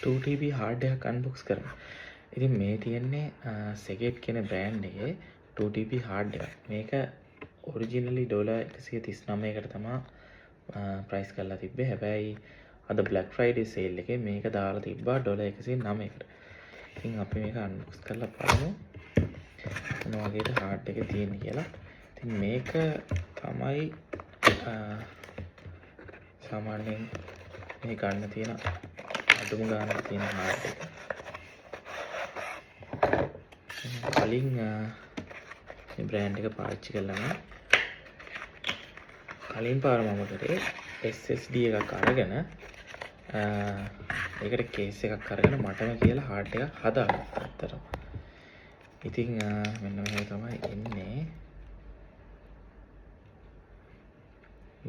2TB hard එකක් unbox කරමු. ඉතින් මේ තියෙන්නේ Seagate කියන brand එකේ 2TB hard එකක්. මේක originally $139කට තමයි price කරලා තිබ්බේ. හැබැයි අද Black Friday sale එකේ මේක දාලා තිබ්බා $109කට. ඉතින් අපි මේක unbox කරලා බලමු. මොන වගේද hard එක තියෙන්නේ කියලා. ඉතින් මේක තමයි සාමාන්‍යයෙන් මේ ගන්න තියෙන අඩුම ගානක තියෙන hard එක. කලින් මේ brand එක පාවිච්චි කළා නම් කලින් පාර මම කරේ SSD එකක් අරගෙන ඒකට case එකක් අරගෙන මටම කියලා hard එකක් හදාගත්තා අතරම. ඉතින් මෙන්න මේ තමයි එන්නේ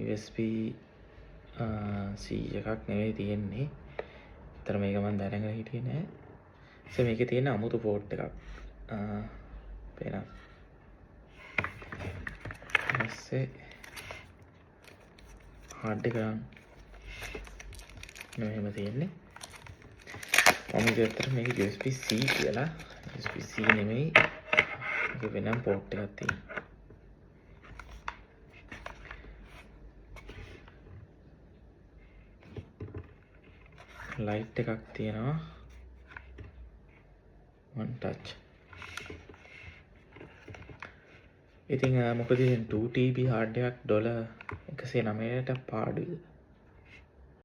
USB C එකක් නෙවෙයි තියෙන්නේ. අතර මේක මම දැනගෙන හිටියේ නෑ. මේකේ තියෙන අමුතු port එකක්. පේනවා. ඊපස්සේ hard එක මෙහෙම තියෙන්නේ. මම ඉතින් මේක USB C කියලා. USB C නෙමෙයි. මේක වෙනම port එකක් තියෙනවා. light එකක් තියෙනවා. one touch. ඉතින් මොකද ඉතින් 2TB hard එකක් $109ට පාඩුයි.